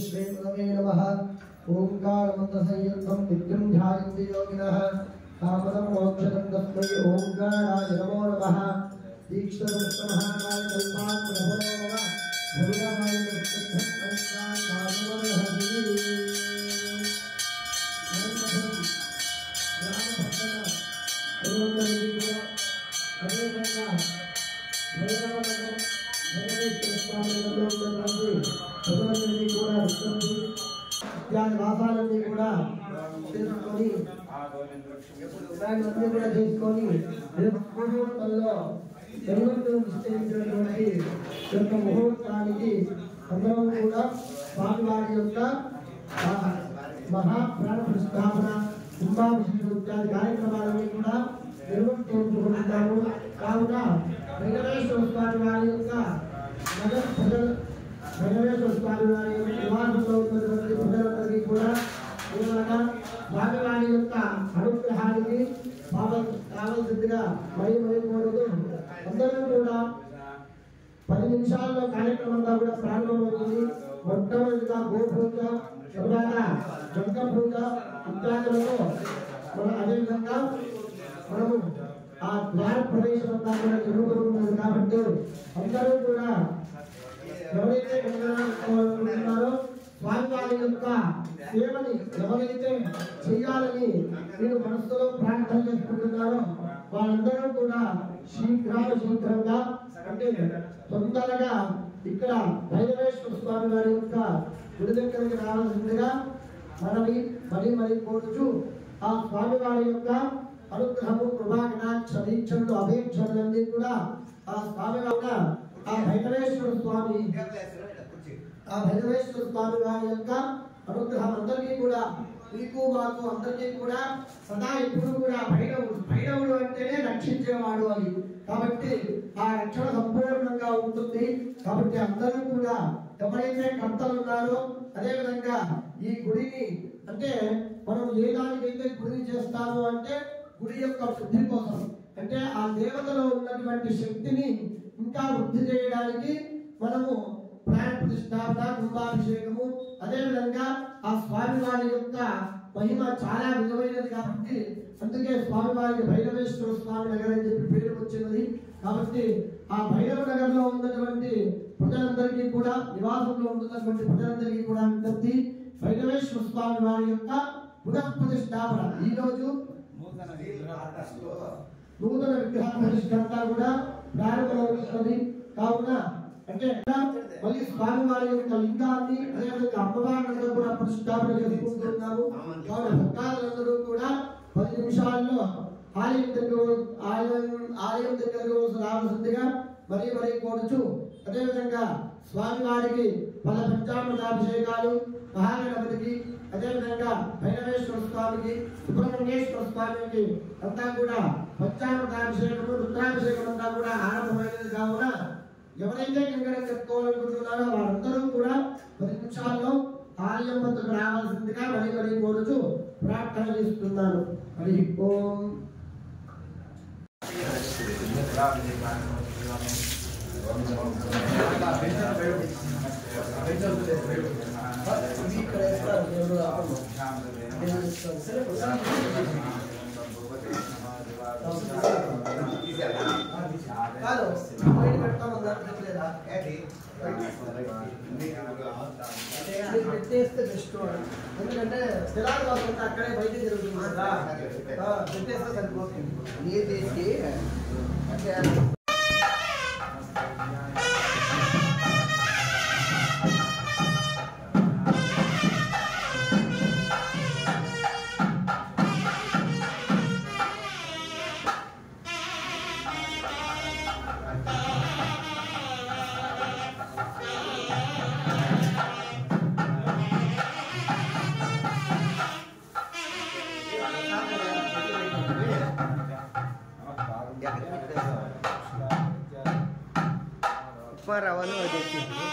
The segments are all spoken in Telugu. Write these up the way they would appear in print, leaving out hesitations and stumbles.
श्री नमः ओंकार मंत्र संयुक्तं नित्यं ध्यायन्ति योगिनः तापदं मोक्षदं तस्मै ओंकाराय नमो नमः दीक्षितमहाकाय कल्पान् प्रभो नमः भगवाय नमः अंशान नामवहति వాసాలన్నీ కూడా చేసుకొని దాన్ని కూడా చేసుకొని ముహూర్తంలో నిశ్చయించినటువంటి యొక్క ముహూర్తానికి అందరం కూడా స్వామివారి యొక్క మహాప్రాణ ప్రతిష్టాపన కుంభాభిషేకం ఇత్యాది కార్యక్రమాలన్నీ కూడా నిర్వర్తించుకుంటాము. కావున వెంకటేశ్వర స్వామి వారి యొక్క వెంకటేశ్వర స్వామి వారి యొక్క నివాసంలో ఉన్నటువంటి ప్రజలందరికీ కూడా స్వామివారి యొక్క అనుగ్రహానికి కావాల్సిందిగా మరి కోరుతూ అందరూ కూడా 10 నిమిషాల్లో కార్యక్రమంగా కూడా ప్రారంభమవుతుంది. మొట్టమొదటిగా గోపూజ, తర్వాత జంక పూజ ఇత్యాదులతో అదేవిధంగా మనము ఆ ద్వార ప్రవేశం అంతా కూడా జరుగుతుంది. కాబట్టి అందరూ కూడా ఎవరైతే ఉన్నారో స్వామివారి స్వామివారి యొక్క సేవని ఎవరైతే చేయాలని మీరు మనసులో ప్రార్థన చేసుకుంటున్నారో వాళ్ళందరూ కూడా శీఘ్రంగా అంటే తొందరగా ఇక్కడ భైరవేశ్వర స్వామి వారి యొక్క గుడి దగ్గరికి రావాల్సిందిగా మరి కోరుచు ఆ స్వామి వారి యొక్క అనుగ్రహము కృపాకటాక్ష దీక్షలు అభీక్షలన్నీ కూడా ఆ స్వామి వారి ఆ భైరవేశ్వర స్వామి వారి యొక్క అనుగ్రహం అందరికీ కూడా మీకు మాకు అందరికీ కూడా సదా ఎప్పుడు కూడా భైరవుడు అంటేనే రక్షించేవాడు అని కాబట్టి ఆ రక్షణ సంపూర్ణంగా ఉంటుంది కాబట్టి అందరూ కూడా ఎవరైతే కర్తలు ఉన్నారో అదే విధంగా ఈ గుడిని అంటే మనం ఏ దానికైతే గుడిని చేస్తాము అంటే గుడి యొక్క వృద్ధి కోసం అంటే ఆ దేవతలో ఉన్నటువంటి శక్తిని ఇంకా వృద్ధి చేయడానికి మనము ప్రాణ ప్రతిష్టాపన కుంభాభిషేకము అదే విధంగా ఆ స్వామివారి యొక్క మహిమ చాలా విలువైనది కాబట్టి అందుకే స్వామివారికి భైరవేశ్వర స్వామి నగర్ అని చెప్పి పేరు వచ్చినది కాబట్టి ఆ భైరవ నగర్ లో ఉన్నటువంటి ప్రజలందరికీ కూడా నివాసంలో ఉన్నటువంటి ప్రజలందరికీ కూడా విజ్ఞప్తి భైరవేశ్వర స్వామి వారి యొక్క పునఃప్రతిష్టాపన ఈ రోజు నూతన విగ్రహ ప్రతిష్ఠ కూడా ప్రారంభమవుతున్నది కావున అంటే మళ్ళీ స్వామి వారి యొక్క లింగాన్ని అదేవిధంగా అమ్మవారిని కూడా ప్రతిష్టాపన చేసుకుంటున్నాము కావున భక్తాదులందరూ కూడా 10 నిమిషాల్లో ఆలయం దగ్గరకు రావాల్సిందిగా మరి కోరుచు అదేవిధంగా స్వామి వారికి పల పంచామృతాభిషేకాలు మహాగణపతికి అదేవిధంగా భైరవేశ్వర స్వామికి సుబ్రహ్మణ్యేశ్వర స్వామికి అంతా కూడా పంచామృతాభిషేకము రుద్రాభిషేకం అంతా కూడా ఆరంభమైనది కావున ఎవరైతే కంకణం కట్టుకోవాలనుకుంటున్నారో వారందరూ కూడా 10 నిమిషాల్లో ఆలయం వద్దకు రావాల్సిందిగా మరి కోరుచు ప్రార్థన చేస్తున్నాను. హరి ఓం. పెట్టేస్తే బెస్ట్ ఎందుకంటే స్థిరాలు కాకుండా అక్కడే బయట జరుగుతుంది కదా పెట్టేస్తే సరిపోతుంది నీరు తీసి అంటే రవాణా వచ్చేసింది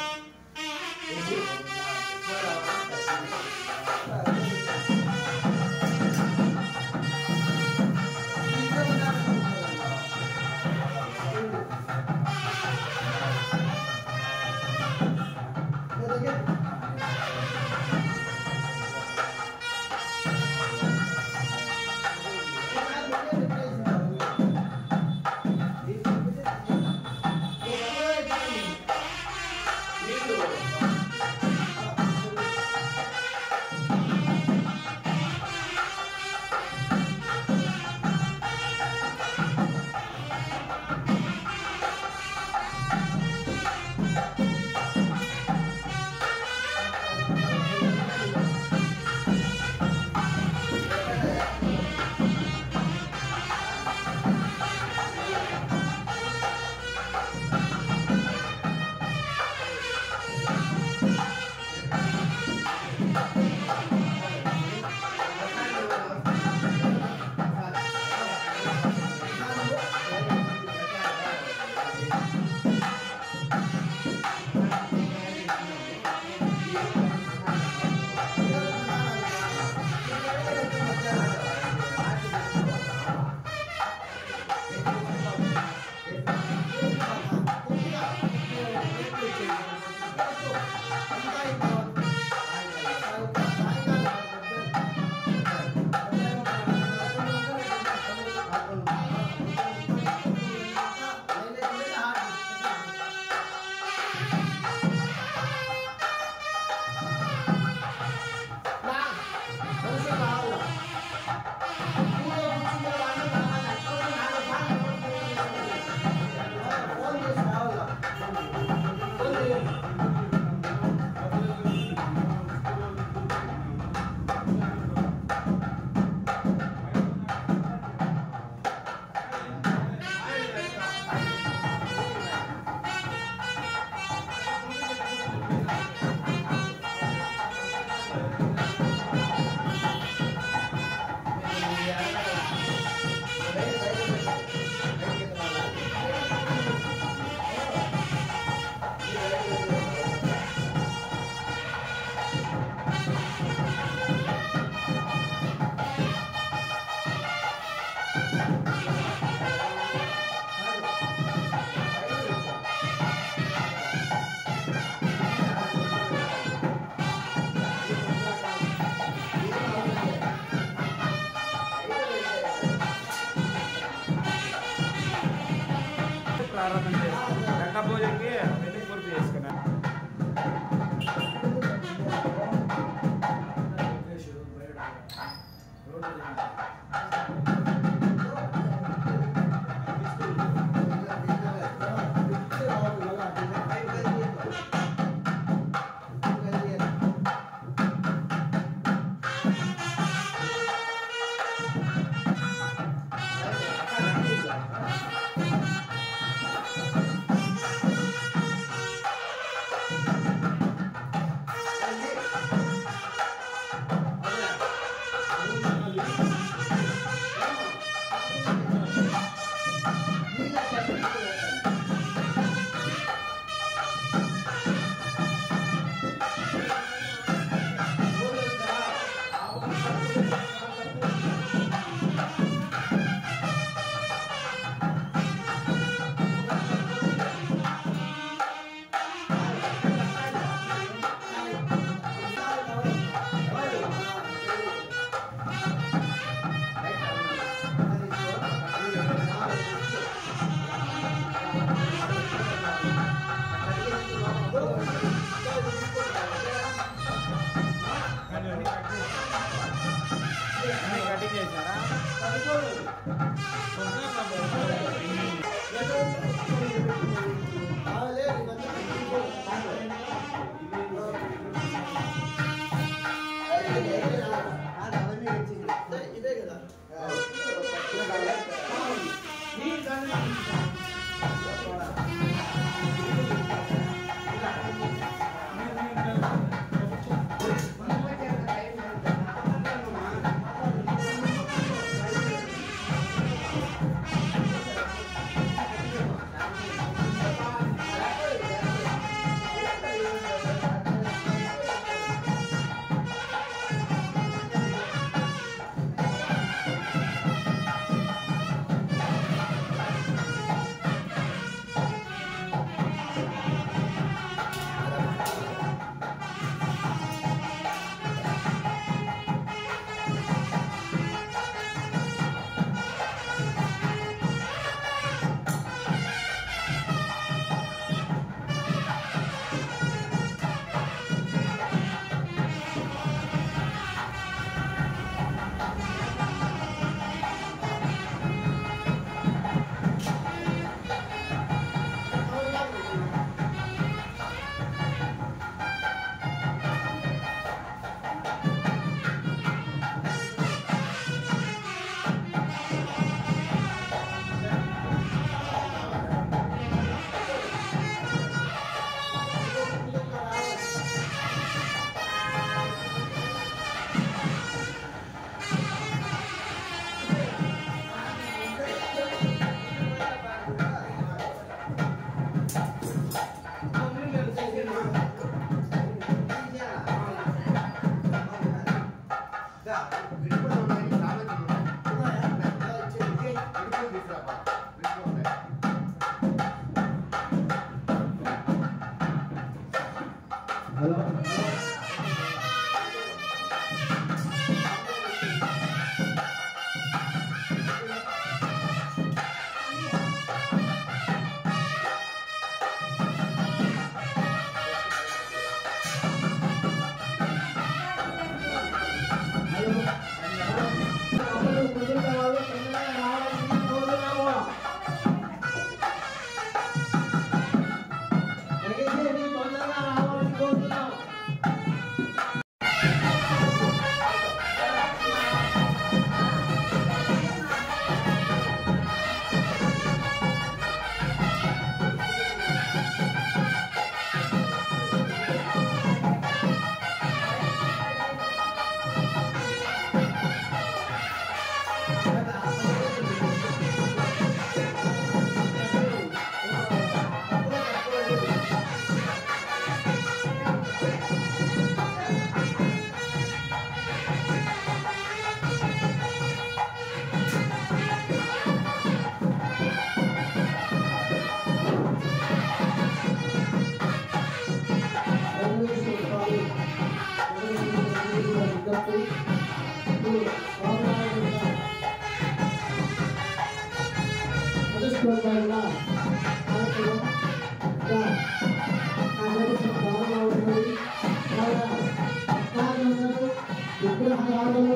విగ్రహాలను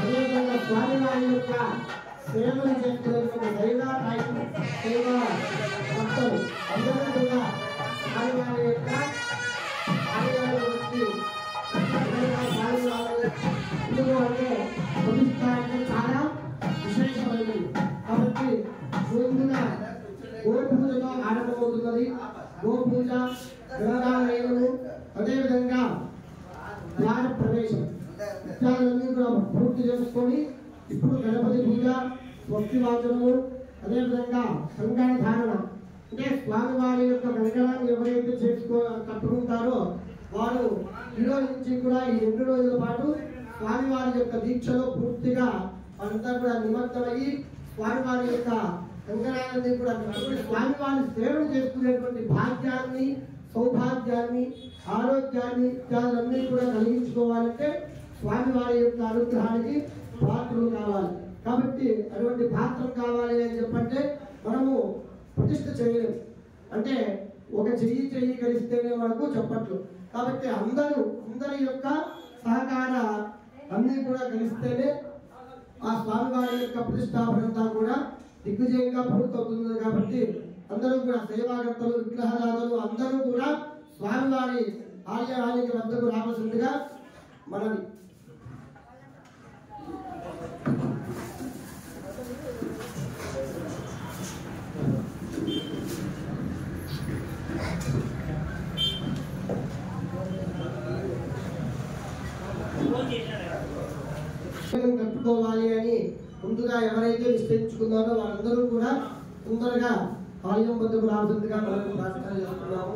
అదేవిధంగా స్వామివారి యొక్క సేవలు చేస్తున్నటువంటి దైవ భక్తులు అందరూ కూడా స్వామివారి యొక్క ఆలయాలు వచ్చి ఎందుకు అంటే ప్రతిష్ట అంటే చాలా విశేషమైనది. కాబట్టి ముందుగా గోపూజతో ఆరంభమవుతున్నది. గోపూజ, గ్రంథాలయము, అదేవిధంగా ద్వార ప్రవేశం ఇత్యాదులన్నీ కూడా పూర్తి చేసుకొని ఇప్పుడు గణపతి పూజ, స్వస్తి వాచనము, అదేవిధంగా కంకణ ధారణ అంటే స్వామివారి యొక్క కంకణాన్ని ఎవరైతే కట్టుకుంటారో వారు ఈ రోజు నుంచి కూడా ఈ 2 రోజుల పాటు స్వామివారి యొక్క దీక్షలో పూర్తిగా అంతా కూడా నిమగ్నమయ్యి స్వామివారి యొక్క కంకణాన్ని కూడా స్వామివారి సేవలు చేసుకునేటువంటి భాగ్యాన్ని, సౌభాగ్యాన్ని, ఆరోగ్యాన్ని ఇత్యాదులన్నీ కూడా కలిగించుకోవాలంటే స్వామివారి యొక్క అనుగ్రహానికి పాత్రలు కావాలి. కాబట్టి అటువంటి పాత్ర కావాలి అని చెప్పంటే మనము ప్రతిష్ఠ చేయలేము. అంటే ఒక చెయ్యి కలిస్తేనే మనకు చెప్పట్లు. కాబట్టి అందరి యొక్క సహకార అన్నీ కూడా కలిస్తేనే ఆ స్వామివారి యొక్క ప్రతిష్టాపనంతా కూడా దిగ్విజయంగా పూర్తవుతుంది. కాబట్టి అందరూ కూడా సేవాకర్తలు, విగ్రహదాతలు అందరూ కూడా స్వామివారి ఆలయానికి వద్దకు రావాల్సిందిగా మనవి. చెప్పుకోవాలి అని ముందుగా ఎవరైతే నిశ్చయించుకున్నారో వాళ్ళందరూ కూడా తొందరగా ఆలయం వద్దకు రావాల్సిందిగా మనకు ప్రార్థన చేస్తున్నాము.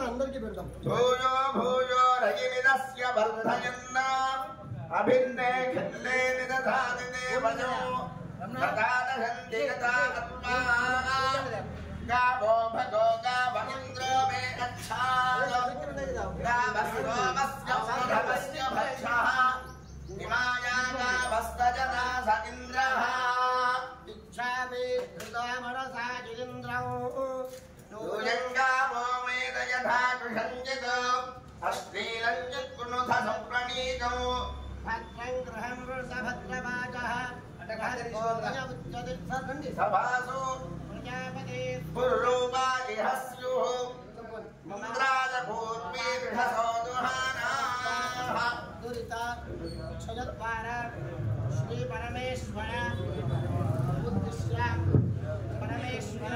అందరికీ పెడతాం. భూయో భూయో రజిమిదస్య వర్ధయన్న అభిన్నే ఖిల్లే నిదధాతి దేవజో ప్రదానహంతి గతాత్మా గావో భగో గావమింద్రో మే అచ్ఛాయ గావస్యోమస్య సర్వస్య భక్షః ఇమాయా గావస్తజనా స ఇంద్రః ఇచ్ఛామి హృదయమనసా జింద్రౌ ూయంగావో మేదయథా కృషంజితో అశ్లీలంజిత్పునుధ సంప్రణీతో భద్రం గృహం వృషభద్రవాచః సభాసు ప్రజాపతి పుర్రూపా ఇహస్యుః మంద్రాజపూర్వీర్షసో దుహానాః దురిత క్షయద్వార శ్రీ పరమేశ్వర ఉద్దిశ్య పరమేశ్వర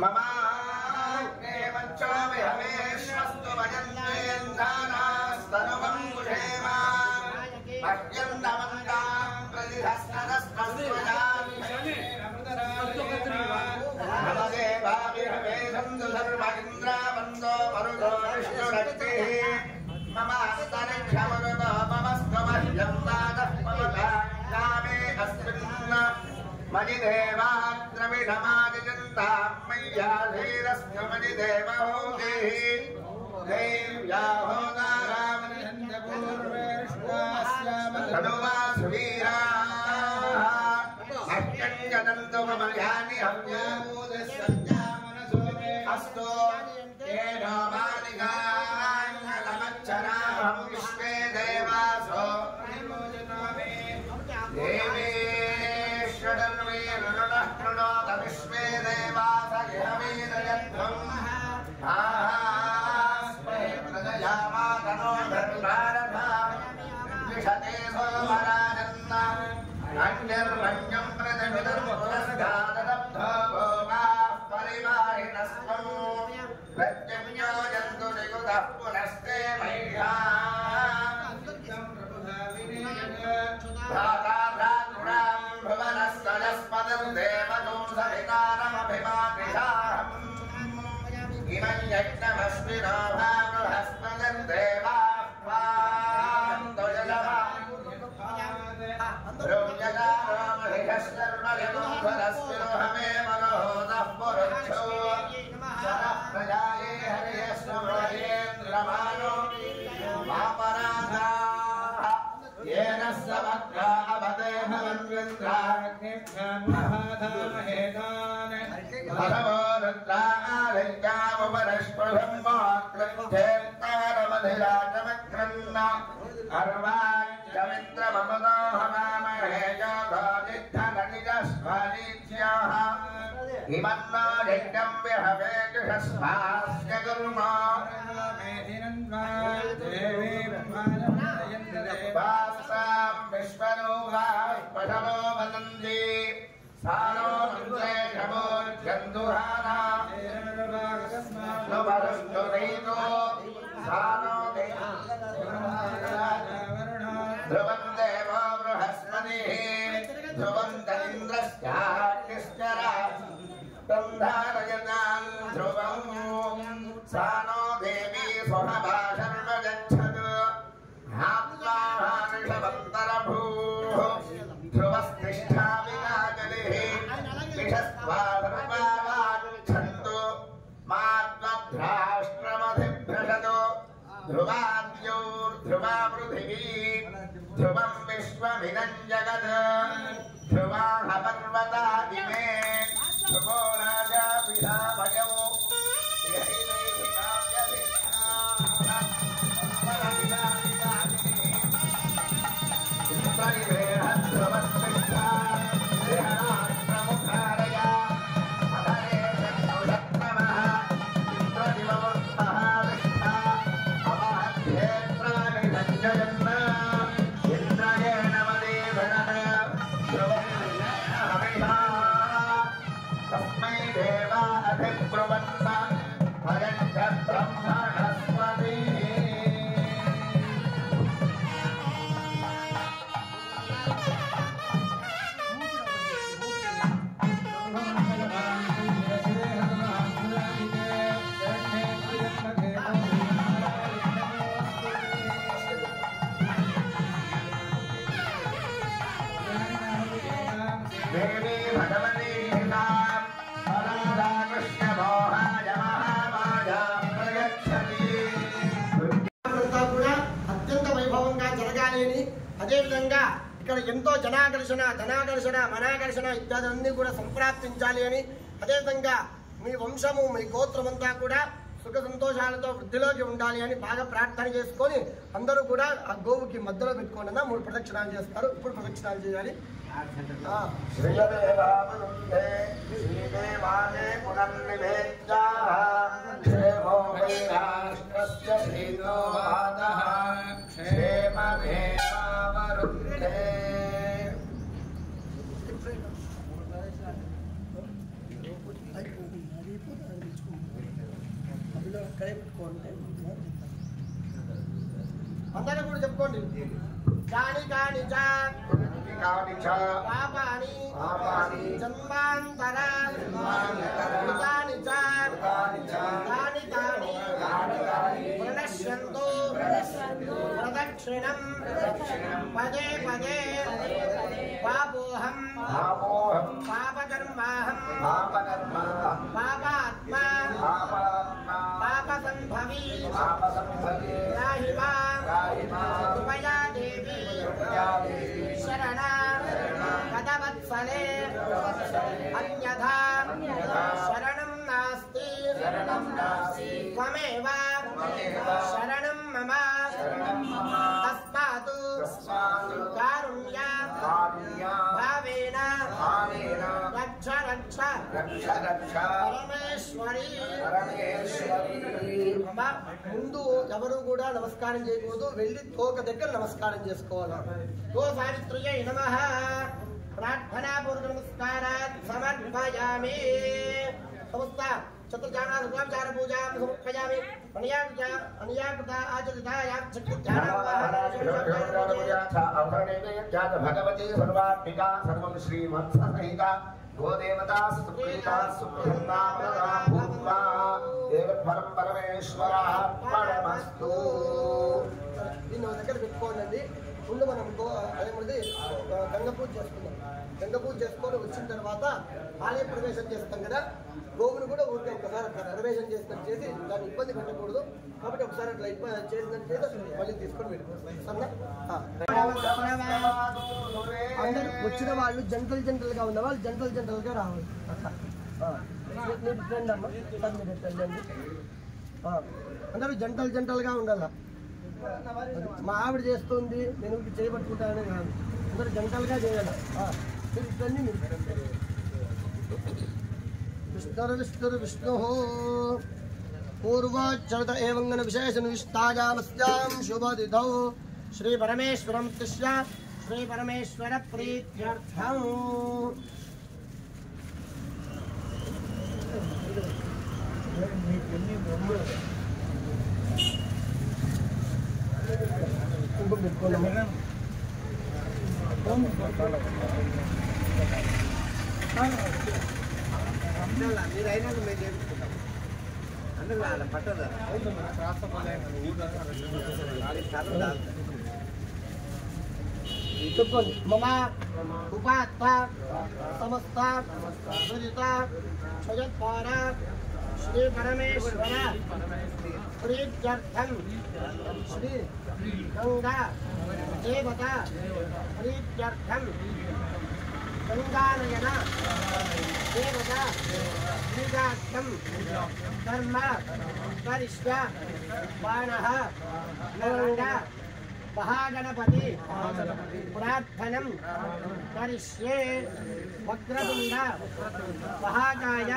మమా దేవచ్చోమి హవేశ్వస్తు వయందేంద్రానాస్తనువం కుషేమ మహ్యందమంతాం ప్రతిహస్తనస్మస్వజామి నమదేవాభిహవేదందు సర్వ ఇంద్రావందో మరుదో విష్ణురక్తిః మమ అంతరిక్షమరుదో మమస్తు మహ్యం నాదః పవతామే అస్మిన్ మణిదేవాద్రవిణమాదిజంతాం మయ్యాధీరస్య మణిదేవహూతిః దేవ్యాహోదారామనిహన్యపూర్వేష్వాస్యామధనువాసువీరాः అష్కంజనంతు మమ యాని హవ్యామూదస్సంజామనసోమే అస్తో ఏనో మానిగాన్నలమచ్చరాహం విశ్వే దేవాసో దేవే విశ్వే దేవాస ఇహవీరయత్వం ఆహాస్మే ప్రజయామాతనో ధర్మారథా విషతే సోమరాజన్న అన్యర్మణ్యం ప్రతిమిదర్పురస్గాదబ్ధో భోగాః పరివాహినస్వం ప్రత్యమ్యో జంతు నిగుతః పునస్తే మహ్యాం భువనస్తజస్పదం దేవతో సవితారమభిమానిషాహం ఇమం యజ్ఞమస్మినో భావృహస్పదం దేవాః ృమ్యగారోమహిషర్మలిముఖరస్మినో హమేమనోదః పురుక్షో సరః ప్రజాయే హరియస్వమయేంద్రమానో మాపరాధాః येन समग्रा अवते भवन्विन्द्राग्निभ्यां महाधामहेतान् भगवो रुद्रादित्यामुपरिष्पृभं मोक्षेत्तारमधिराजमक्रन्न अर्वाच्यमिन्द्रममुदो हवामहे योधोदिद्धननिजस्वा हिमन्नो यज्ञं विहवेजुषस्वास्य गुरुमा वासां विश्वरूपाः पशवो वदन्ति सानो मन्त्रे शमो जन्तुहाना नुवरुष्टुरैतो सानो ध्रुवं देवो बृहस्पतिः ध्रुवं इन्द्रश्चाग्निश्चरा तन्धारयतां ध्रुवं सानो देवी स्वहभाषर्व गच्छतु आत्माहानिषवन्तरभूः ध्रुवस्तिष्ठामि नागलिः विषस्त्वाधर्मावाच्छन्तु मात्वद्राष्ट्रमधिभ्रशतु ध्रुवाद्योर्ध्रुवा पृथिवी ध्रुवं विश्वमिदं जगत् ध्रुवाः पर्वता इमे ध्रुवो राजा पितामहौ అదేవిధంగా ఇక్కడ ఎంతో జనాకర్షణ ధనాకర్షణ మనాకర్షణ ఇత్యాదులన్నీ కూడా సంప్రాప్తించాలి అని అదేవిధంగా మీ వంశము మీ గోత్రమంతా కూడా సుఖ సంతోషాలతో వృద్ధిలోకి ఉండాలి అని బాగా ప్రార్థన చేసుకొని అందరూ కూడా ఆ గోవుకి మధ్యలో పెట్టుకోండి 3 ప్రదక్షిణాలు చేస్తారు. ఇప్పుడు ప్రదక్షిణాలు చేయాలి. అందరూ కూడా చెప్పుకోండి. కాని కాని పాపాని జన్మాంతర తాని తాని ప్రణశ్యంతు ప్రదక్షిణం పదే పదే పాపోహం పాపకర్మాహం పాపాత్మా పాపసంభవి రాహిమా కృపయా దేవి శరణ పదవత్సలే అన్యథా శరణం నాస్తి త్వమేవ శరణం మమ తస్మాత్ కారుణ్య భావేన రక్ష రక్ష పరమేశ్వరి. ముందు ఎవరు కూడా నమస్కారం చేయకూడదు, వెళ్ళి తోక దగ్గర నమస్కారం చేసుకోవాలి. గో సావిత్ర్యై నమః ప్రార్థనాపూర్వక నమస్కారాత్ సమర్పయామి. సమస్త చతుర్జానాది ఉపచార పూజాం సమర్పయామి. అనియాకృత భగవతి సర్వాత్మిక సర్వం శ్రీమత్సహిత గోదేవతా సుప్రీతా సుప్రసన్నా భూత్వా దేవత్వరం పరమేశ్వరార్పణమస్తు. దీన్ని దగ్గర పెట్టుకోండి. ముందు మనం అదేమంది గంగ పూజ చేసుకుందాం. గంగ పూజ చేసుకొని వచ్చిన తర్వాత ఆలయ ప్రవేశం చేస్తాం కదా, గోవును కూడా ఊరికే ఒకసారి అట్లా ప్రవేశం చేసినట్టు చేసి దాన్ని ఇబ్బంది పెట్టకూడదు. కాబట్టి ఒకసారి అట్లా చేసినట్టు చేసి మళ్ళీ తీసుకొని పెట్టుకోండి. అందరూ వచ్చిన వాళ్ళు జంటలుగా ఉన్న వాళ్ళు జంటలుగా రావాలి. మీరు ఫ్రెండ్ అమ్మ సార్, మీరు వెళ్ళండి. అందరూ జంటలుగా ఉండాలి. మా ఆవిడ చేస్తుంది నేను చేయబట్టుకుంటానని కాదు, అందరూ జంటలుగా చేయాలి. మీరు ఇట్లన్నీ మీరు विष्णुर्विष्णुर्विष्णुः पूर्वोच्चरत एवं विशेषनिष्ठायामस्यां शुभतिथौ श्री परमेश्वरं तिष्य श्री परमेश्वर प्रीत्यर्थम् मम उपात्ता समस्ता सुरिता क्षयत्पारा श्री परमेश्वर प्रीत्यर्थं श्री गंगा देवता प्रीत्यर्थं गंगानयन देवता पूजार्थं कर्म करिष्य बाणः गंगा महागणपति प्रार्थनं करिष्ये वक्रतुंड महाकाय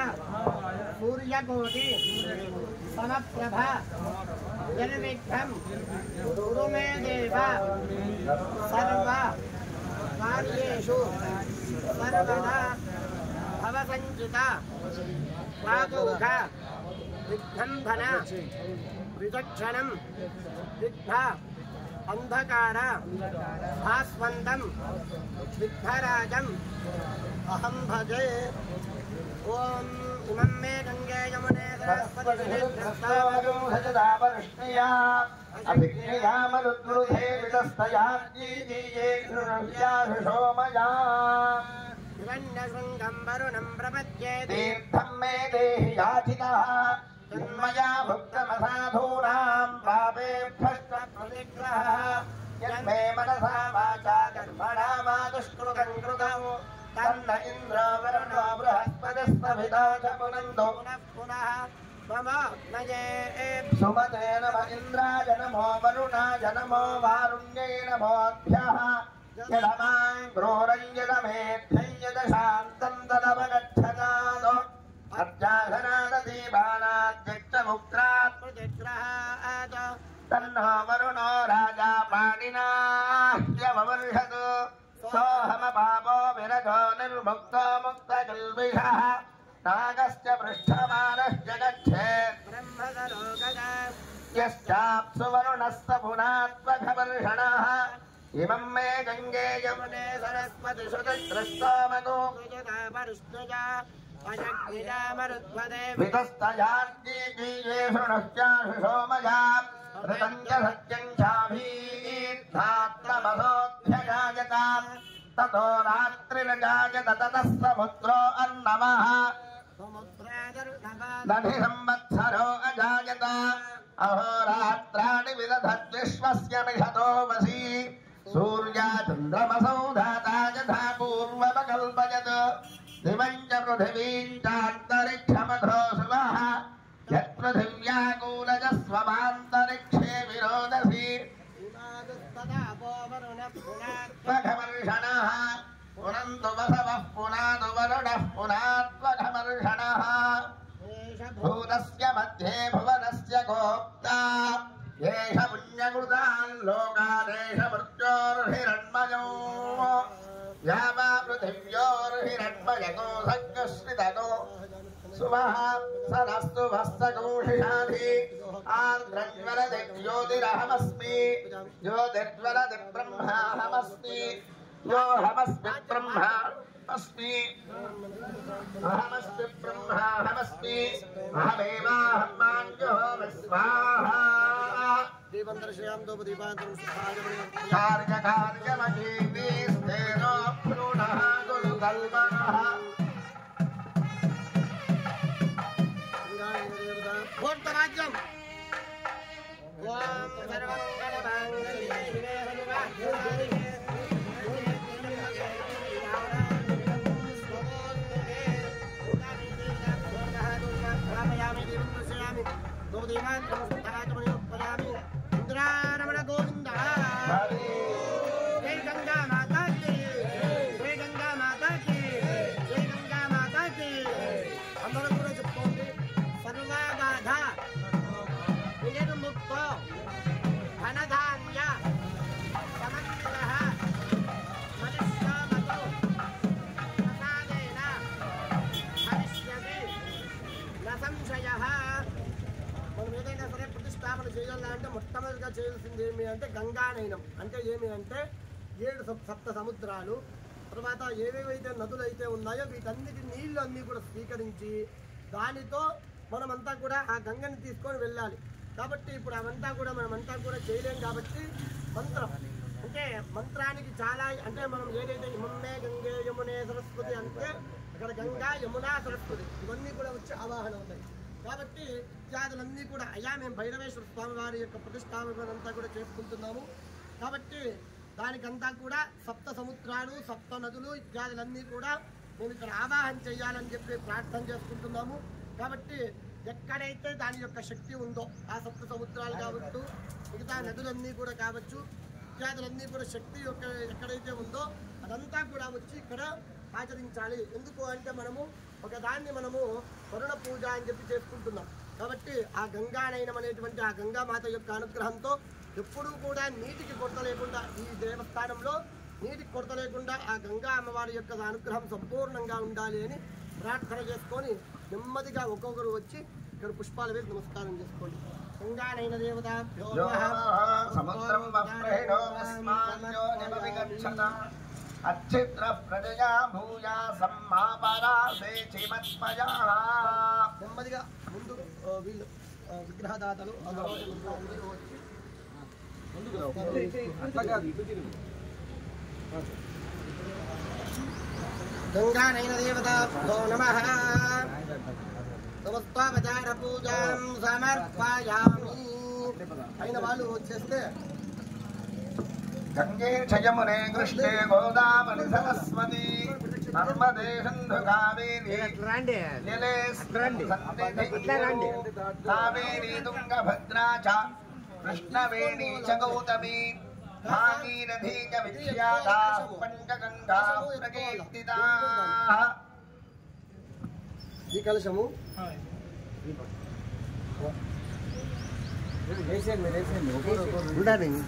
सूर्यकोटि समप्रभा निर्विघ्नं कुरु मे देव सर्व कार्येषु सर्वदा भवसञ्चिता पादुः विघ्नंधन विचक्षणं विघ्न अंधकार भास्वंदं विघ्नराजम् अहं भजे। ओम इमं मे गंगे यमुने सरस्वती हजदापरुष्णया अभिज्ञया मरुद्रुधे वितस्तयार्जीये कृणव्याभिषोमया हिरण्यशृङ्गं वरुणं प्रपद्ये तीर्थं मे देहि याचितः तन्मया भुक्तमसाधूनां पापेभ्यश्च प्रतिग्रहः यन्मे मनसा वाचा कर्मणा वा दुष्कृतं कृतं तन्न इन्द्रो वरुणो बृहस्पतिस्तभिता च पुनन्दो पुनः मम नये सुमते नम इन्द्राय नमो वरुणाय नमो वारुण्यै नमोऽभ्यः यदमां क्रोरञ्जनमेध्यं यदशान्तं तदवगच्छतादो अध्याघनादीबाणाद्यक्षमुक्त्रात् प्रतिग्रहात् तन्नो वरुणो राजा पाणिनाह्यमवर्षतु सोऽहमपापो विरजो निर्मुक्तो मुक्तकल्बिषः नागस्य पृष्ठमानश्च गच्छेत् ब्रह्मसरोगदा यश्चाप्सु वरुणस्य पुनात्मखवर्षणः इमं मे गङ्गे यमुने सरस्वति सुतद्रष्टोमगो वितस्तयार्जीये शृणुश्चाशुषोमया ऋतं च सत्यं चाभीद्धात्रमसोऽध्यजायत ततो रात्रिर्जायत ततः समुद्रो अन्नमः दधि संवत्सरो अजायत अहोरात्राणि विदधद्विश्वस्य मिषतो वसी सूर्या चन्द्रमसौ धाता यथा पूर्वमकल्पयत् दिवं च पृथिवीं चान्तरिक्षमधो सुवः यत्पृथिव्याकूलजस्वमान्तरिक्षे विरोदसी त्वघमर्षणः पुनन्तु वसवः पुनातु वरुणः पुनात्वघमर्षणः भूतस्य मध्ये भुवनस्य गोप्ता येष पुण्यकृतान् लोकादेश मृत्योर्हिरण्मयो या वा पृथिव्योर्हिरण्मयको सङ्गश्रितको सुमः सनस्तु भस्तकौषिषाधि आन्द्रज्वलदिज्योतिरहमस्मि ज्योतिर्ज्वलदि ब्रह्माहमस्मि योऽहमस्मि ब्रह्मा अस्मि अहमस्मि ब्रह्माहमस्मि अहमेवाहं माञ्जोऽमि स्वाहा दीपंदर्शयाम दोपदीपांतरं सुखाय कार्यकार्यमहीस्तेनो भ्रूणः गुरुकल्पः भोक्तराज्यम् ओम सर्वमङ्गलमाङ्गल्ये शिवे सर्वार्थसाधिके रमण गोविंद जय गंगा माता की जय गंगा माता की जय गंगा माता की हम గంగానయనం అంటే ఏమి అంటే 7 సప్త సముద్రాలు, తర్వాత ఏవేవైతే నదులు అయితే ఉన్నాయో వీటన్నిటి నీళ్ళు అన్నీ కూడా స్వీకరించి దానితో మనమంతా కూడా ఆ గంగని తీసుకొని వెళ్ళాలి. కాబట్టి ఇప్పుడు అవంతా కూడా మనమంతా కూడా చేయలేం కాబట్టి మంత్రం అంటే మంత్రానికి చాలా అంటే మనం ఏదైతే యమునే గంగే యమునే సరస్వతి అంటే అక్కడ గంగా యమున సరస్వతి ఇవన్నీ కూడా వచ్చి ఆవాహన ఉన్నాయి. కాబట్టి ఇత్యాదులన్నీ కూడా అయ్యా మేము భైరవేశ్వర స్వామి వారి యొక్క ప్రతిష్టాపనంతా కూడా చేసుకుంటున్నాము. కాబట్టి దానికంతా కూడా సప్త సముద్రాలు, సప్త నదులు ఇత్యాదులన్నీ కూడా మేము ఇక్కడ ఆవాహన చేయాలని చెప్పి ప్రార్థన చేసుకుంటున్నాము. కాబట్టి ఎక్కడైతే దాని యొక్క శక్తి ఉందో ఆ సప్త సముద్రాలు కావచ్చు, మిగతా నదులన్నీ కూడా కావచ్చు, ఇత్యాదులన్నీ కూడా శక్తి యొక్క ఎక్కడైతే ఉందో అదంతా కూడా వచ్చి ఇక్కడ ఆచరించాలి. ఎందుకు అంటే మనము ఒకదాన్ని మనము వరుణ పూజ అని చెప్పి చేసుకుంటున్నాం. కాబట్టి ఆ గంగానయనం అనేటువంటి ఆ గంగామాత యొక్క అనుగ్రహంతో ఎప్పుడూ కూడా నీటికి కొరత లేకుండా ఈ దేవస్థానంలో నీటికి కొరత లేకుండా ఆ గంగా అమ్మవారి యొక్క అనుగ్రహం సంపూర్ణంగా ఉండాలి అని ప్రార్థన చేసుకొని నెమ్మదిగా ఒక్కొక్కరు వచ్చి ఇక్కడ పుష్పాలు వేసి నమస్కారం చేసుకోండి. గంగానయన దేవత అచ్చిత్ర ప్రజయా భూయా సమ్మాపరాసే చిమత్మయా. నెమ్మదిగా ముందు వీళ్ళు విగ్రహదాతలు గంగానయన దేవత నమః సమస్తోపచార పూజాం సమర్పయామి అయిన వాళ్ళు వచ్చేస్తే గంగే చయమునే కృష్ణే గోదావరి సరస్వతి నర్మదే సింధు కావేరీ కావేరీ తుంగభద్రా చ కృష్ణవేణీ చ గౌతమీ భాగీరథీ చ విఖ్యాతా పంచగంగా ప్రకీర్తితాః. ఈ కలశము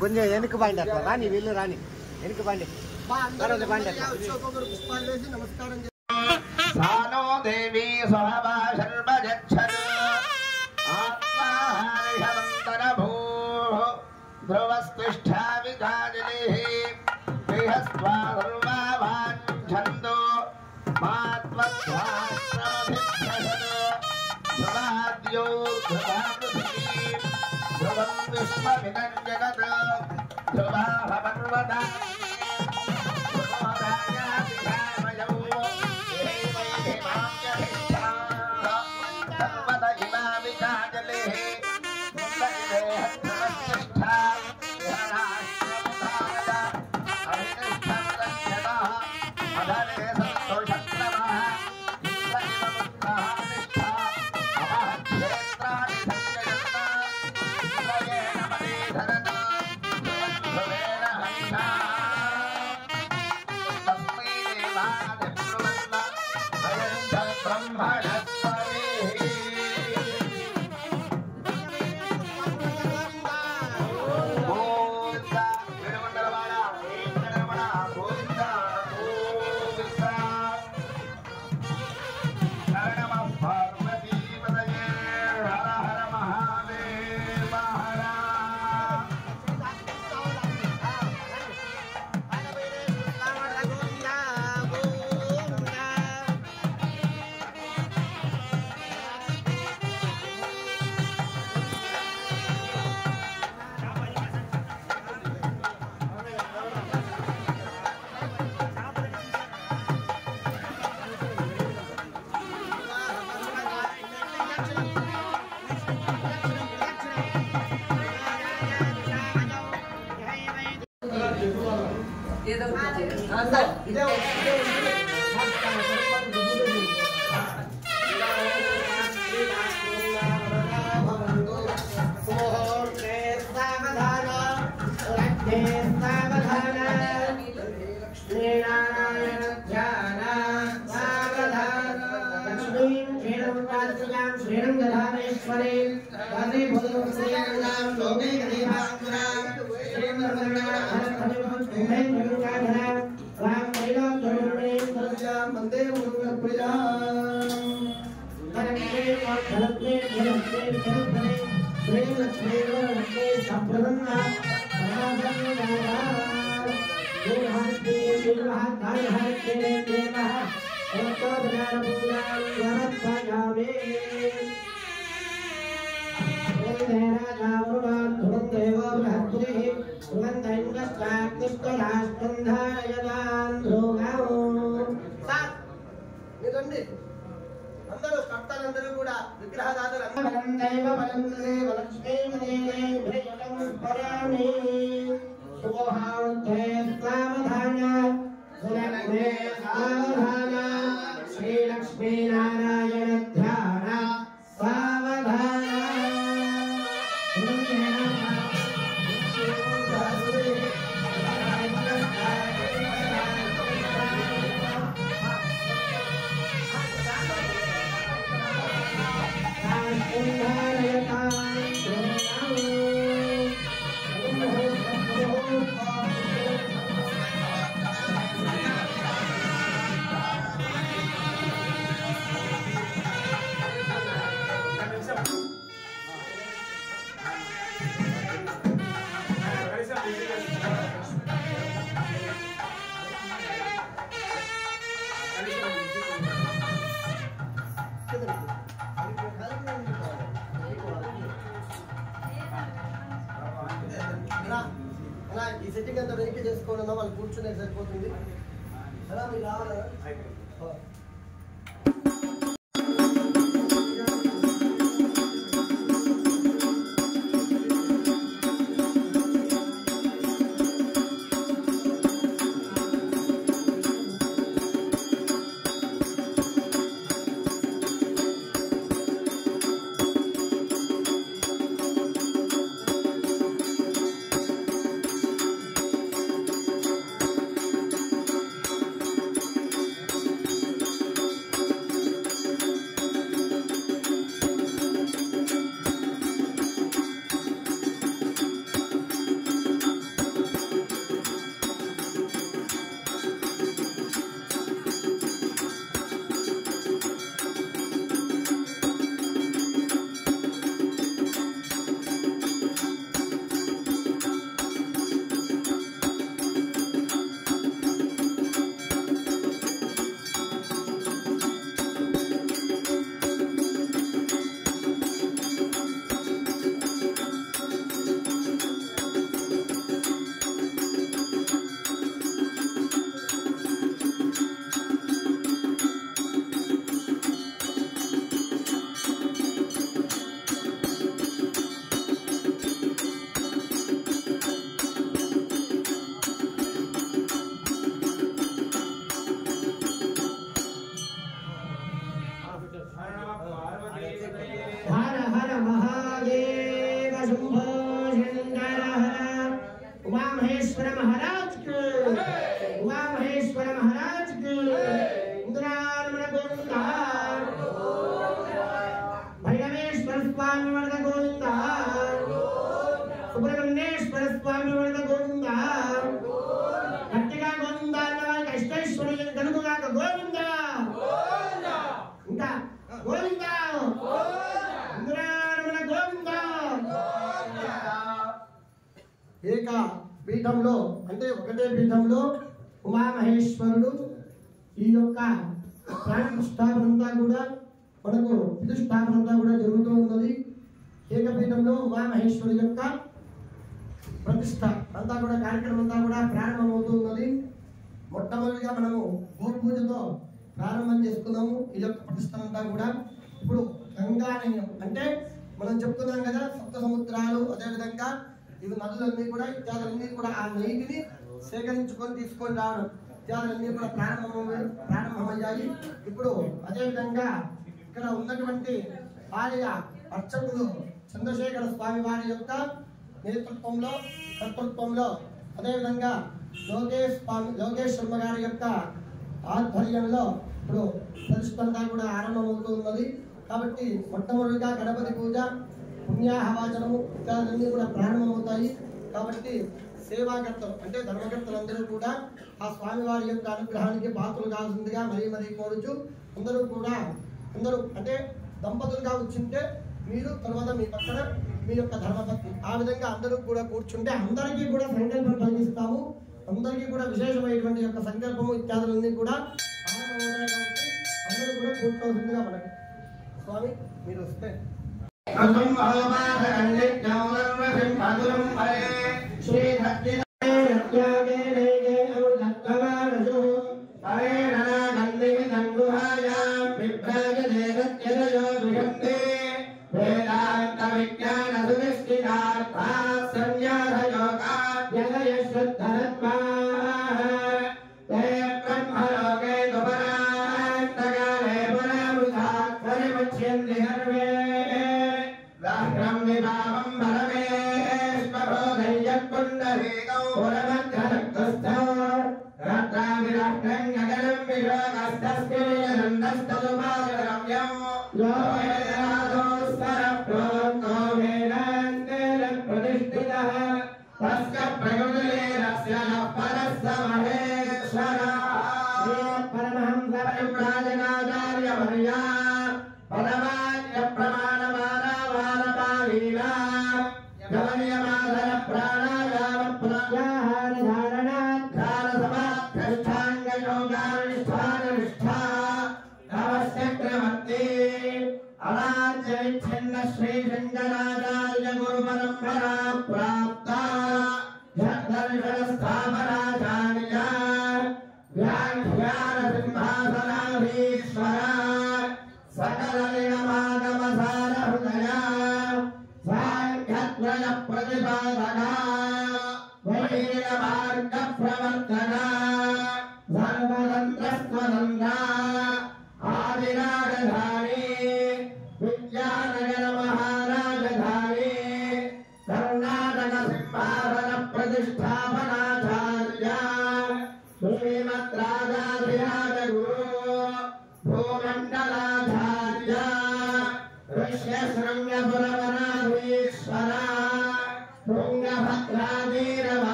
కొంచెం వెనక్కి బండి అట్లా రాని వీళ్ళు రాని వెనక్కి బండి ఒక్కొక్కరు పుష్పాలు వేసి నమస్కారం సానో దేవీ స్వభవ శర్మజచ్చరు ఆత్మాహర్షవంతరభూ ధ్రువస్తిష్ఠా వికాజలిః బృహస్త్వా సర్వావాంఛందో మాత్వస్వాశ్రమభిభ్రషత్ ధ్రువాద్యో ధ్రువాపృథివీ ధ్రువం విశ్వమిదం జగత్ ధ్రువాః పర్వతా సంప్రదం అందరూ కర్తలందరూ కూడా విగ్రహదాతలు శ్రీలక్ష్మీ నారాయణ ధ్యాన ఈ సెట్టింగ్ అంతా వెనక్కి చేసుకోవడం వాళ్ళు కూర్చునే సరిపోతుంది అలా మీరు రావాలా हर हर महादेव शंभो शंकर हर उमा महेश्वर महाराज की उमा महेश्वर महाराज की इंद्रारमण गोविंदा भैरवेश्वर स्वामी वर्ग गोविंदा सुब्रह्मण्येश्वर स्वामी वर्ग गोविंदा गट्टिगा गोविंदा अन्न अष्टैश्वर्य कनुगा गोविंदा ఇంకా గోవిందా ఇంద్రారమణ గోవిందా ఏక పీఠంలో అంటే ఒకటే పీఠంలో ఉమామహేశ్వరుడు ఈ యొక్క ప్రాణప్రతిష్ఠాపన అంతా కూడా మనకు ప్రతిష్ఠాపన అంతా కూడా జరుగుతూ ఉన్నది. ఏకపీఠంలో ఉమామహేశ్వరుడు యొక్క ప్రతిష్ఠ అంతా కూడా కార్యక్రమం అంతా కూడా ప్రారంభమవుతున్నది. మొట్టమొదటిగా మనము గోపూజతో ప్రారంభం చేసుకున్నాము. ఈ యొక్క ప్రతిష్ఠ అంతా కూడా ఇప్పుడు గంగానయనం అంటే మనం చెప్తున్నాం కదా, సప్త సముద్రాలు అదేవిధంగా ఇవి నదులన్నీ కూడా ఇత్యాదులన్నీ కూడా ఆ నీటిని సేకరించుకొని తీసుకొని రావడం ఇత్యాదులన్నీ కూడా ప్రారంభమయ్యాయి. ఇప్పుడు అదేవిధంగా ఇక్కడ ఉన్నటువంటి ఆలయ అర్చకులు చంద్రశేఖర స్వామి వారి యొక్క నేతృత్వంలో కర్తృత్వంలో అదేవిధంగా లోకేష్ శర్మ గారి యొక్క ఆధ్వర్యంలో ఇప్పుడు ప్రతిష్టంతా కూడా ఆరంభమవుతూ ఉన్నది. కాబట్టి మొట్టమొదటిగా గణపతి పూజ, పుణ్యాహవాచనము ఇత్యాదులన్నీ కూడా ప్రారంభమవుతాయి. కాబట్టి సేవాకర్తలు అంటే ధర్మకర్తలందరూ కూడా ఆ స్వామివారి యొక్క అనుగ్రహానికి పాత్రలు కావాల్సిందిగా మరీ కోరుచు అందరూ అంటే దంపతులుగా వచ్చింటే మీరు తర్వాత మీ పక్కన మీ యొక్క ధర్మపత్ని. ఆ విధంగా అందరూ కూడా కూర్చుంటే అందరికీ కూడా సంకల్పం కలిగిస్తాము. అందరికీ కూడా విశేషమైనటువంటి యొక్క సంకల్పము ఇత్యాదులన్నీ కూడా ఆరంభమవుతాయి. కాబట్టి అందరూ కూడా కూర్చోవలసిందిగా మనకి. స్వామి మీరు వస్తే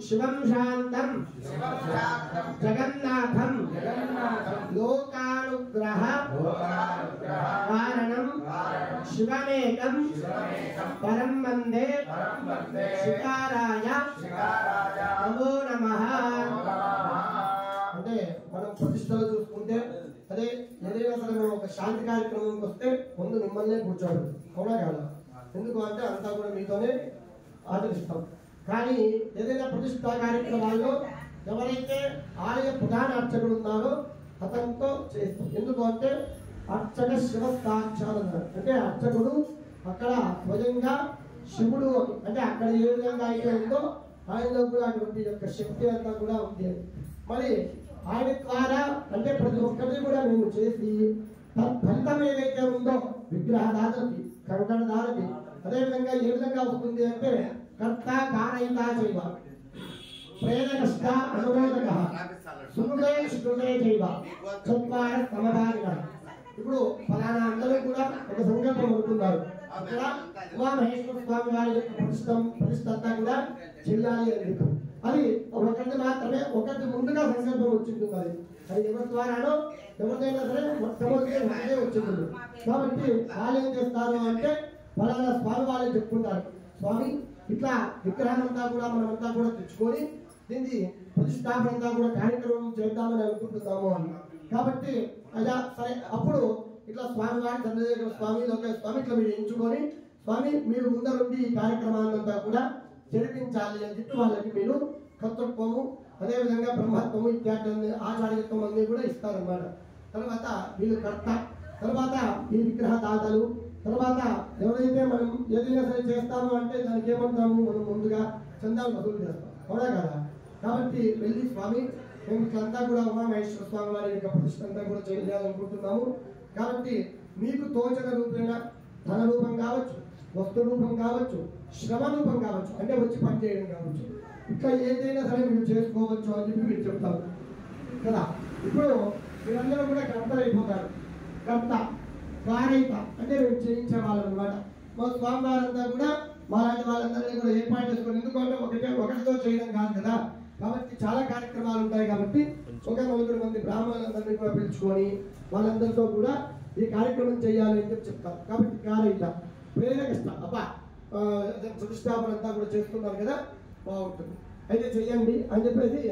శివం శాంతం జగన్నాథం లోకానుగ్రహ కారణం శివమేకం పరం వందే శికారాయ నమో నమః. అంటే మనం ప్రతిష్టలు చూసుకుంటే అదే ఏదైనా సరే మనం ఒక శాంతి కార్యక్రమంకి వస్తే ముందు మిమ్మల్నే కూర్చోడు, అవునా కాదా? ఎందుకు అంటే అంతా కూడా మీతోనే ఆచరిస్తాం. కానీ ఏదైనా ప్రతిష్టా కార్యక్రమాల్లో ఎవరైతే ఆలయ ప్రధాన అర్చకుడు ఉన్నారో అతనితో చేస్తాం. ఎందుకు అంటే అర్చక శివ సాక్షాత్ అన్నారు. అంటే అర్చకుడు అక్కడ స్వయంగా శివుడు, అంటే అక్కడ ఏ విధంగా అయితే ఉందో ఆయనలో కూడా అటువంటి యొక్క శక్తి అంతా కూడా ఉంది. మరి ఆయన ద్వారా అంటే ప్రతి ఒక్కటి కూడా మేము చేసి ఫలితం ఏదైతే ఉందో విగ్రహదారులకి, కంకణదారులకి అదేవిధంగా ఏ విధంగా వస్తుంది అంటే కర్త కారయిత చైవ ప్రేరకష్ట అనుమోదక సుమృతే శృతే చైవ చత్వార సమధానిన. ఇప్పుడు ఫలానా అందరూ కూడా ఒక సంకల్పం అనుకున్నారు. అక్కడ ఉమామహేశ్వర స్వామి వారి యొక్క ప్రతిష్ఠంతా కూడా చెయ్యాలి అని. అది ఒకటి మాత్రమే, ఒకటి ముందుగా సంకల్పం వచ్చింటుంది. అది ఎవరి ద్వారానో ఎవరిదైనా సరే మొట్టమొదటి వచ్చింది. కాబట్టి వాళ్ళు ఏం చేస్తారు అంటే ఫలానా స్వామి వాళ్ళు చెప్పుకుంటారు, స్వామి ఇట్లా విగ్రహం అంతా కూడా మనమంతా కూడా తెచ్చుకొని దీన్ని ప్రతిష్టాపన అంతా కూడా కార్యక్రమం చేద్దామని అనుకుంటున్నాము అని. కాబట్టి అయ్యా సరే, అప్పుడు ఇట్లా స్వామివారి చంద్రశేఖర స్వామి లోకేశ్వర స్వామి ఇట్లా మీరు ఎంచుకొని స్వామి మీరు ముందరుండి ఈ కార్యక్రమాలంతా కూడా జరిపించాలి అని చెప్పి వాళ్ళకి మీరు కర్తృత్వము అదేవిధంగా బ్రహ్మత్వము ఇత్యాది ఆచార్యత్వం అన్ని కూడా ఇస్తారన్నమాట. తర్వాత వీళ్ళు కర్త, తర్వాత ఈ విగ్రహ దాతలు, తర్వాత ఎవరైతే మనం ఏదైనా సరే చేస్తాము అంటే దానికి ఏమంటాము, మనం ముందుగా చందాలు వసూలు చేస్తాం, అవునా కదా. కాబట్టి వెళ్ళి స్వామి మేము ఇట్లంతా కూడా ఉమామహేశ్వర స్వామి వారి యొక్క ప్రతిష్ఠ అంతా కూడా చేయాలనుకుంటున్నాము. కాబట్టి మీకు తోచన రూపేణ ధన రూపం కావచ్చు, వస్తు రూపం కావచ్చు, శ్రమ రూపం కావచ్చు, అంటే వచ్చి పని చేయడం కావచ్చు, ఇట్లా ఏదైనా సరే మీరు చేసుకోవచ్చు అని చెప్పి మీరు చెప్తారు కదా. ఇప్పుడు మీరందరూ కూడా కర్తలు అయిపోతారు. కర్త కారైత అంటే మేము చేయించే వాళ్ళం అనమాట. మా స్వామివారంతా కూడా మాలాంటి వాళ్ళందరినీ కూడా ఏర్పాటు చేసుకొని, ఎందుకంటే ఒకటితో చేయడం కాదు కదా, కాబట్టి చాలా కార్యక్రమాలు ఉంటాయి. కాబట్టి ఒక 4 మంది బ్రాహ్మణులందరినీ కూడా పిలుచుకొని వాళ్ళందరితో కూడా ఈ కార్యక్రమం చేయాలి అని చెప్పి చెప్తారు. కాబట్టి కారైత ప్రేరక అబ్బా ప్రతిష్టాపన అంతా కూడా చేస్తున్నారు కదా, బాగుంటుంది అయితే చెయ్యండి అని చెప్పేసి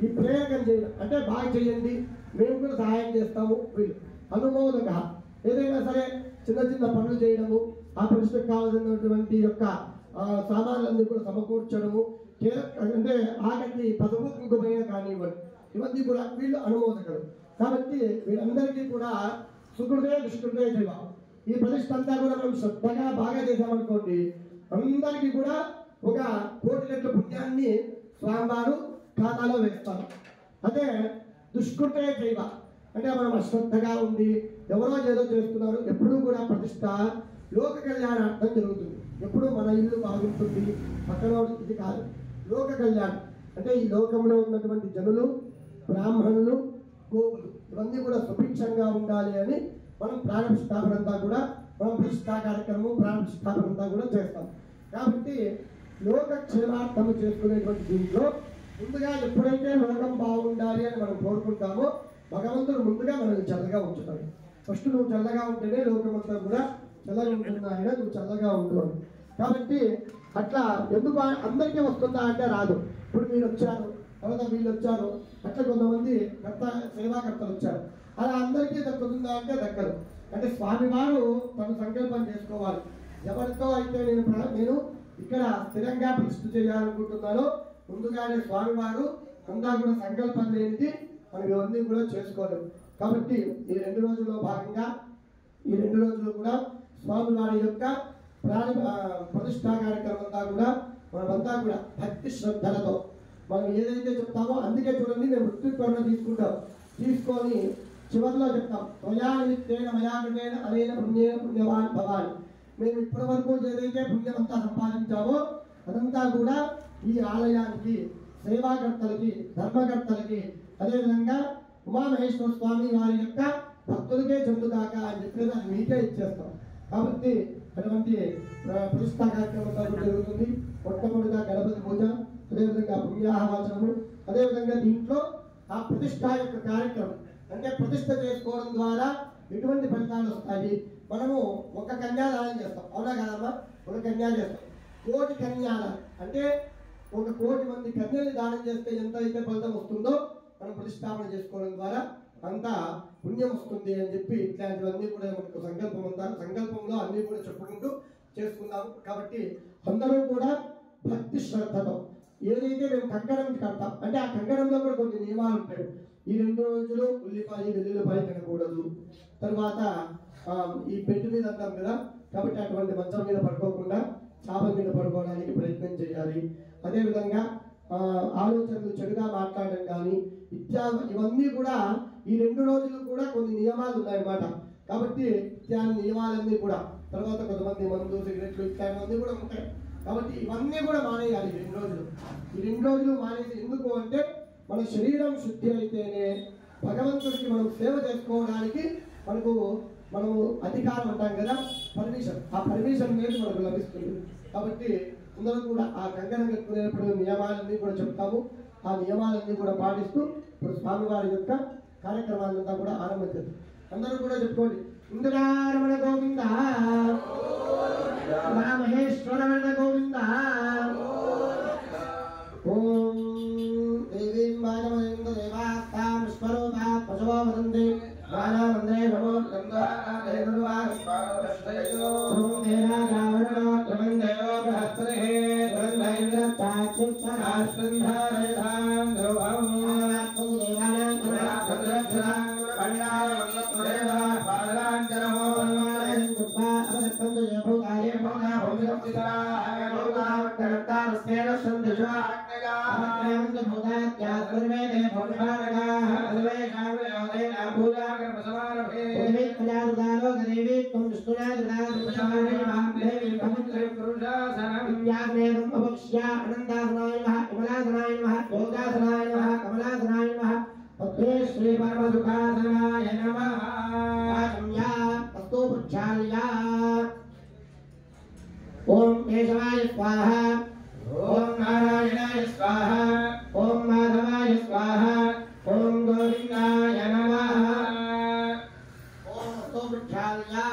ఈ ప్రేరకం చేయడం అంటే బాగా చెయ్యండి, మేము కూడా సహాయం చేస్తాము. వీళ్ళు అనుమోదక ఏదైనా సరే చిన్న చిన్న పనులు చేయడము, ఆ ప్రతిష్టకు కావాల్సినటువంటి యొక్క సామాన్లన్నీ కూడా సమకూర్చడము, అంటే ఆఖరికి పదవు కుంకుమైన కానివ్వండి, ఇవన్నీ కూడా వీళ్ళు అనుమోదకులు. కాబట్టి వీళ్ళందరికీ కూడా సుకృతే దుష్కృతే చేయ ఈ ప్రతిష్ట అంతా కూడా మనం శ్రద్ధగా బాగా చేసామనుకోండి, అందరికీ కూడా 1 కోటి రెట్ల పుణ్యాన్ని స్వామివారు ఖాతాలో వేస్తారు. అదే దుష్కృతే చేయవ అంటే మనం అశ్రద్ధగా ఉండి ఎవరో ఏదో చేస్తున్నారు, ఎప్పుడూ కూడా ప్రతిష్ట లోక కళ్యాణార్థం జరుగుతుంది. ఎప్పుడు మన ఇల్లు బాగుంటుంది, పక్కన ఇది కాదు. లోక కళ్యాణం అంటే ఈ లోకంలో ఉన్నటువంటి జనులు, బ్రాహ్మణులు, గోవులు ఇవన్నీ కూడా సుభిక్షంగా ఉండాలి అని మనం ప్రాణప్రతిష్ఠాపన అంతా కూడా మనం ప్రతిష్ఠా కార్యక్రమం ప్రాణప్రతిష్ఠాపన అంతా కూడా చేస్తాం. కాబట్టి లోకక్షేమార్థము చేసుకునేటువంటి దీంట్లో ముందుగా ఎప్పుడైతే లోకం బాగుండాలి అని మనం కోరుకుంటామో భగవంతుడు ముందుగా మనల్ని చల్లగా ఉంచుతాడు. ఫస్ట్ నువ్వు చల్లగా ఉంటేనే లోకం అంతా కూడా చల్లగా ఉంటుంది, ఆయన నువ్వు చల్లగా ఉండు. కాబట్టి అట్లా ఎందుకు అందరికీ వస్తుందా అంటే రాదు. ఇప్పుడు మీరు వచ్చారు, తర్వాత వీళ్ళు వచ్చారు, అట్లా కొంతమంది సేవాకర్తలు వచ్చారు, అలా అందరికీ దక్కుతుందా అంటే దక్కదు. అంటే స్వామివారు తను సంకల్పం చేసుకోవాలి. ఎవరితో అయితే నేను ఇక్కడ స్థిరంగా ప్రతిష్ఠ చేయాలనుకుంటున్నానో ముందుగానే స్వామివారు అంతా కూడా సంకల్పం లేనిది మనం ఇవన్నీ కూడా చేసుకోలేము. కాబట్టి ఈ 2 రోజుల్లో భాగంగా ఈ 2 రోజులు కూడా స్వామివారి యొక్క ప్రతిష్ఠా కార్యక్రమం అంతా కూడా మనమంతా కూడా భక్తి శ్రద్ధలతో మనం ఏదైతే చెప్తామో, అందుకే చూడండి మేము మృత్యుత్వరణ తీసుకొని చివరిలో చెప్తాం, త్వయానిమిత్తేన మయాకృతేన అనేన పుణ్యేన పుణ్యవాన్ భవాన్. మేము ఇప్పటి వరకు ఏదైతే పుణ్యం అంతా సంపాదించామో అదంతా కూడా ఈ ఆలయానికి, సేవాకర్తలకి, ధర్మకర్తలకి, అదేవిధంగా ఉమామహేశ్వర స్వామి వారి యొక్క భక్తులకే చెందుగాక అని చెప్పేసి అది మీకే ఇచ్చేస్తాం. కాబట్టి అటువంటి ప్రతిష్ఠా కార్యక్రమం జరుగుతుంది. మొట్టమొదటిగా గణపతి పూజ, అదేవిధంగా పుణ్యాహవాచనము, అదేవిధంగా దీంట్లో ఆ ప్రతిష్ఠ యొక్క కార్యక్రమం అంటే ప్రతిష్ఠ చేసుకోవడం ద్వారా ఎటువంటి ఫలితాలు వస్తాయి. మనము 1 కన్యాదానం చేస్తాం, అవునా కదమ్మా? 1 కన్యా చేస్తాం. 1 కోటి కన్యాదానం అంటే 1 కోటి మంది కన్యల్ని దానం చేస్తే ఎంత అయితే ఫలితం వస్తుందో మనం ప్రతిష్టాపన చేసుకోవడం ద్వారా అంత పుణ్యం వస్తుంది అని చెప్పి ఇట్లాంటివన్నీ కూడా మనకు సంకల్పంలో అన్ని కూడా చెప్పుకుంటూ చేసుకుందాం. కాబట్టి అందరూ కూడా భక్తి శ్రద్ధతో ఏదైతే మేము కంకణం కడతాం అంటే ఆ కంకణంలో కూడా కొన్ని నియమాలు ఉంటాయి. ఈ 2 రోజులు ఉల్లిపాయ వెల్లుల్లిపాయ తినకూడదు. తర్వాత ఈ బెడ్ మీద అంటాం కదా, కాబట్టి అటువంటి మంచం మీద పడుకోకుండా చాప మీద పడుకోవడానికి ప్రయత్నం చేయాలి. అదేవిధంగా ఆలోచనలు చెడుగా మాట్లాడడం కానీ ఇవన్నీ కూడా ఈ 2 రోజులు కూడా కొన్ని నియమాలు ఉన్నాయన్నమాట. కాబట్టి ఇత్యాది నియమాలన్నీ కూడా తర్వాత కొంతమంది మందు సిగరెట్లు ఇట్లాంటివన్నీ కూడా ఉంటాయి. కాబట్టి ఇవన్నీ కూడా మానేయాలి 2 రోజులు. ఈ 2 రోజులు మానేసి ఎందుకు అంటే మన శరీరం శుద్ధి అయితేనే భగవంతుడికి మనం సేవ చేసుకోవడానికి మనము అధికారం అంటాం కదా, పర్మిషన్, ఆ పర్మిషన్ అనేది మనకు లభిస్తుంది. కాబట్టి అందరూ కూడా ఆ కంకణం కట్టుకునేప్పుడు నియమాలన్నీ కూడా చెప్తాము. ఆ నియమాలన్నీ కూడా పాటిస్తూ ఇప్పుడు స్వామివారి యొక్క కార్యక్రమాలంతా కూడా ఆరంభించండి. అందరూ కూడా చెప్పుకోండి, ఇంద్రారమణ గోవింద, మహేశ్వరమణ గోవింద. ఓం దేవీం వాజమేంద్ర దేవాస్తాం స్వరూపా పశవో వదంతి వానామందే నమో గంగా ओम केशवाय स्वाहा ओम नारायणाय स्वाहा ओम माधवाय स्वाहा ओम गोविंदाय नमः ओम सोमृक्षालया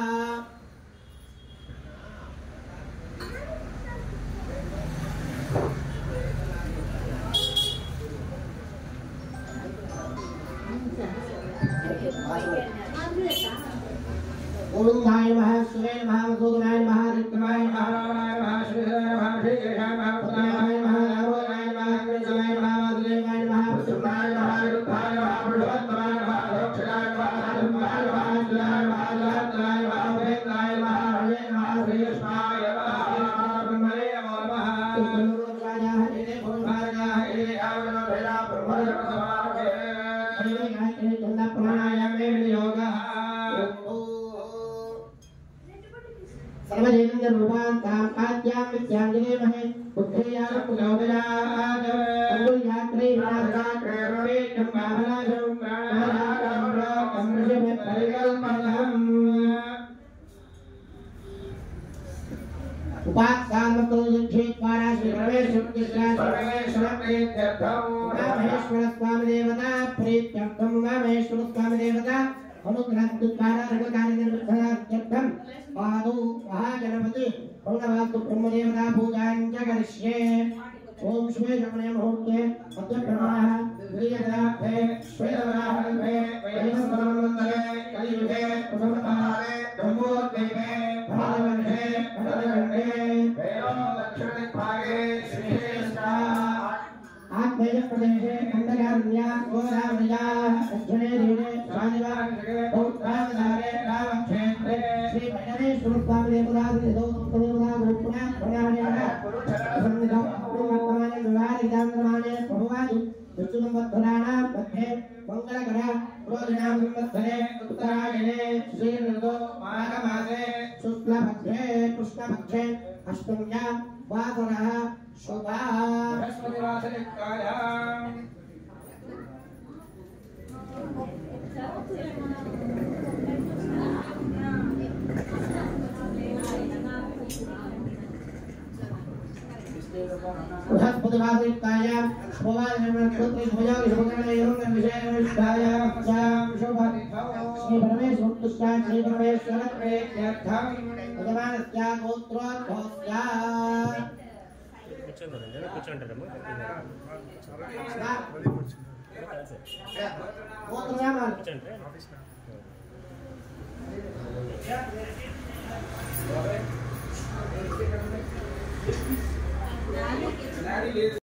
गोविंदाय नमः शिवाय नमः मधुसूदनाय नमः विक्रमाय नमः रामाय नमः श्रीधराय नमः श्रीकेशाय नमः पुत्राय नमः नारायणाय नमः कृष्णाय नमः वासुदेवाय नमः प्रसन्नाय नमः रुद्राय नमः पुरुषोत्तमाय नमः अक्षराय नमः धर्माय नमः शिवाय नमः जलाय नमः वेदाय नमः हरे नमः श्रीकृष्णाय नमः ब्रह्मणे नमो नमः राजा हरे भगवान हरे आवन भेदा ब्रह्मणे समावे हरे गायत्री चंदा प्राणायामे योगः सर्वदेवं रूपान्तां आद्यां विद्यांगिने महे पुत्रेयाः पुनोदयात् अंगुल्यात्रे नारदात्रे रोरेकं भावनाशं प्राणायां रोकं ऋषभे परिकल्पनम् उपात्सान्मतो यक्षेत्वारा श्री परमेश्वर प्रीत्यर्थं महेश्वर स्वामी देवता प्रीत्यर्थं महेश्वर स्वामी देवता अनुग्रहद्वारा सर्वकार्यनिर्वहणार्थं पादौ महागणपति मंगलवास्तु ब्रह्मदेवता पूजां च करिष्ये ओम शुभे शमने मुहूर्ते मध्यप्रमाः द्वितीयकलाभे श्वेतवराहल्भे वैवस्वरमन्वन्तरे कलियुगे प्रथमकाले ब्रह्मोद्दीपे भागवन्धे भरतखण्डे वेदो दक्षिणदिग्भागे श्रीहेश्वरा आत्मेय प्रदेशे खण्डकारण्या गोदावर्या दक्षिणे दिने स्वादिवार्षिके बौद्धावतारे रामक्षेत्रे श्री भैरवेश्वर स्वामी देवतादिदौ देवता रूपणा प्रणयामः सन्निधौ वर्तमाने विवाहितांगमाने प्रभुवादि विष्णुवत्तराणां मध्ये मंगलकर प्रोजनां संवत्सरे उत्तरायणे श्रीऋतौ माघमासे शुक्लपक्षे कृष्णपक्षे अष्टम्यां वासरः शुभः बृहस्पतिवासरिकायाम् बृहस्पतिवासरिकायां शुभवासरनक्षत्रे शुभयोगशुभकरणयोगं विषयविष्ठायां शुभतिथौ श्री परमेश्वर श्री परमेश्वर प्रीत्यर्थं यजमानस्य गोत्रोद्भवस्य కూర్చోండి